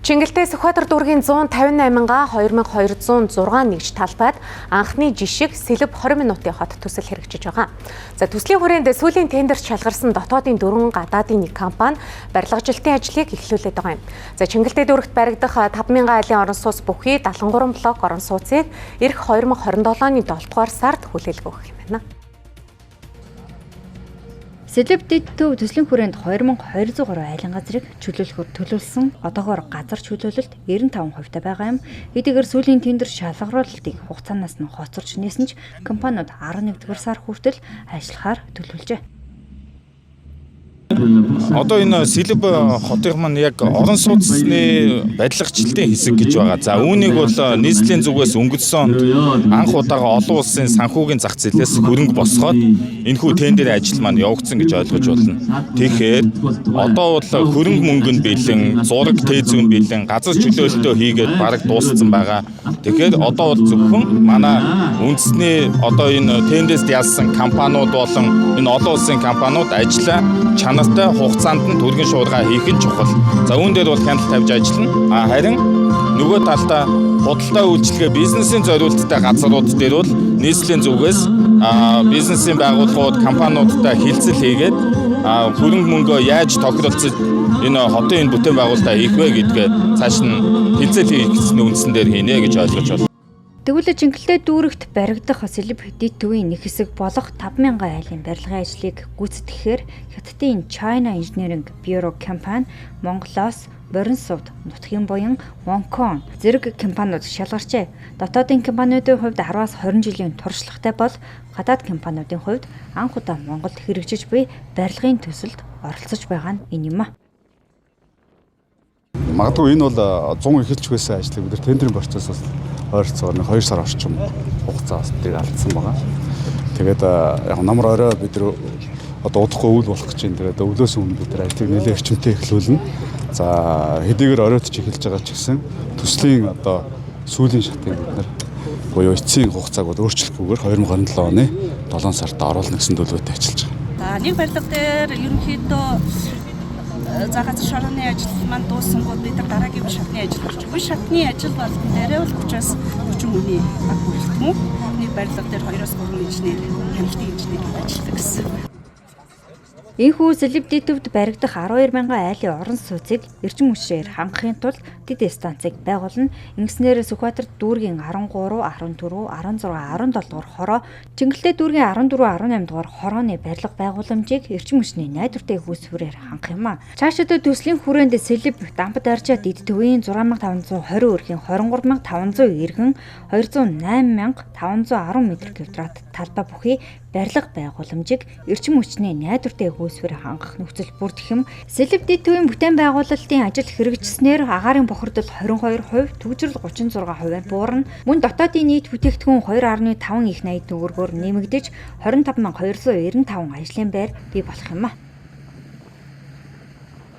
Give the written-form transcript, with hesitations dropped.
Чингэлтэй Сүхбаатар дүүргийн 158-га 2206 нэгж талбайд анхны жишг сэлб 20 минутын хот төсөл хэрэгжиж байгаа. За төслийн хүрээнд сүүлийн тендерт шалгарсан дотоодын 4 гадаадын нэг компани барилгажилтын ажлыг эхлүүлээд байгаа юм. За Чингэлтэй дүүрэгт баригдах 5000 айлын орон сууц бүхий 73 блок орон сууцыг эх 2027-ны 7 дугаар сард хүлээлгэх юм байна. Сэлб дэд төв төслийн хүрээнд 2203 айлын газрыг чөлөөлөхөөр төлөвлөсөн одоогоор газар чөлөөлөлт 95% байгаа юм. Хэдийгээр сүүлийн тендер шалгаруулалтыг хугацаанаас нь хоцорч нээсэн ч компаниуд 11 дугаар сар хүртэл ажиллахаар төлөвлөжээ. Одоо энэ Сэлб хотын маань яг орон сууцны барилгачлалтын хэсэг гэж байгаа. За үүнийг бол нийслэлийн зүгээс өнгөрсөн онд анх удаага олон улсын санхүүгийн зах зээлээс хөрөнгө босгоод энэхүү тендерийн ажил маань явагдсан гэж ойлгож байна. Тэгэхээр одоо бол хөрөнгө мөнгөнд бэлэн, зураг тээзүүн бэлэн, газар чөлөөлөлтөө хийгээд бараг дууссан байгаа. Тэгэхээр одоо бол зөвхөн манай үндэсний одоо энэ тендерт ялсан компаниуд болон энэ олон улсын компаниуд ажиллаа чанартай хугацаанд нь төргийн шуурга хийх нь чухал. За үүн дээр бол хяналт тавьж ажиллана. Харин нөгөө талдаа худалдаа үйлчилгээ бизнесийн зориулттай газрууд дээр бол нийслэлийн зүгээс бизнесийн байгууллагууд компаниудтай хилцэл хийгээд хөрөнгө мөнгөө яаж тохиролцож энэ хотын энэ бүтээн байгуулалтаа хийх вэ гэдгээ цааш нь хилцэл хийх үндсэн дээр хийнэ гэж ойлгож байна. Тэгвэл Чингэлтэй дүүрэгт баригдах Сэлб дэд төвийн нэг хэсэг болох 5000 айлын барилгын ажлыг гүйцэтгэхээр Хятадын China Engineering Bureau компани, Монголоос Боринсовд нутгийн буян Вонкон зэрэг компаниуд шалгарчээ. Дотоодын компаниудын хувьд 10-аас 20 жилийн туршлагатай бол гадаад компаниудын хувьд анх удаа Монголд хэрэгжиж буй барилгын төсөлд оролцож байгаа нь энэ юм а. Магадгүй энэ бол 100 эхэлж байсан ажлыг бид тендерийн процессоос ойролцоогоор 2 сар орчим хугацаас тэрийг алдсан байгаа. Тэгээд яг намар орой бид одоо удахгүй үйл болох гэж байна. Тэгээд өглөөс өмнө бид ажлыг нэлээд эрчимтэй эхлүүлнэ. За хэдийгээр оройтч эхэлж байгаа ч гэсэн төслийн одоо сүүлийн шатыг бид буюу эцсийн хугацааг бол өөрчлөхгүйгээр 2027 оны 7 сард оруулна гэсэн төлөвтэй ажиллаж байгаа. За нэг барилга дээр ерөнхийдөө за газар шороны ажил маань дуусангууд бид дараагийн шатны ажил орж байгаа. Шатны ажил болгон дээрээ бол 30-аас 40 хүний баг бүрэлдэхүүн нэг барилга дээр 2-оос 3 инженер, хяналтын инженер ажилладаг гэсэн. Энэхүү Сэлб дэд төвд баригдах 12000 айлын орон сууцыг эрчим хүчээр хангахын тулд дэд станцыг байгуулна. Ингэснээр Сүхбаатар дүүргийн 13, 14, 16, 17 дугаар хороо, Чингэлтэй дүүргийн 14, 18 дугаар хорооны барилга байгууламжийг эрчим хүчний найдвартай хүйсвэрээр хангах юм а. Цаашид төслийн хүрээнд Сэлб дампад арчаа дэд төвийн 6520 өрхийн 23500 эргэн 208510 м2 талбай бүхий барилга байгууламжийг эрчим хүчний найдвартай хүйсвэрээр хангах нөхцөл бүрдэх юм. Сэлб дэд төвийн бүтээн байгуулалтын ажил хэрэгжснээр агаарын бохирдол 22%, түгжрэл 36%-аар буурна. Мөн дотоодын нийт бүтээгдэхүүн 2.5 их найд төгрөгөөр нэмэгдэж 25295 ажлын байр бий болох юм а.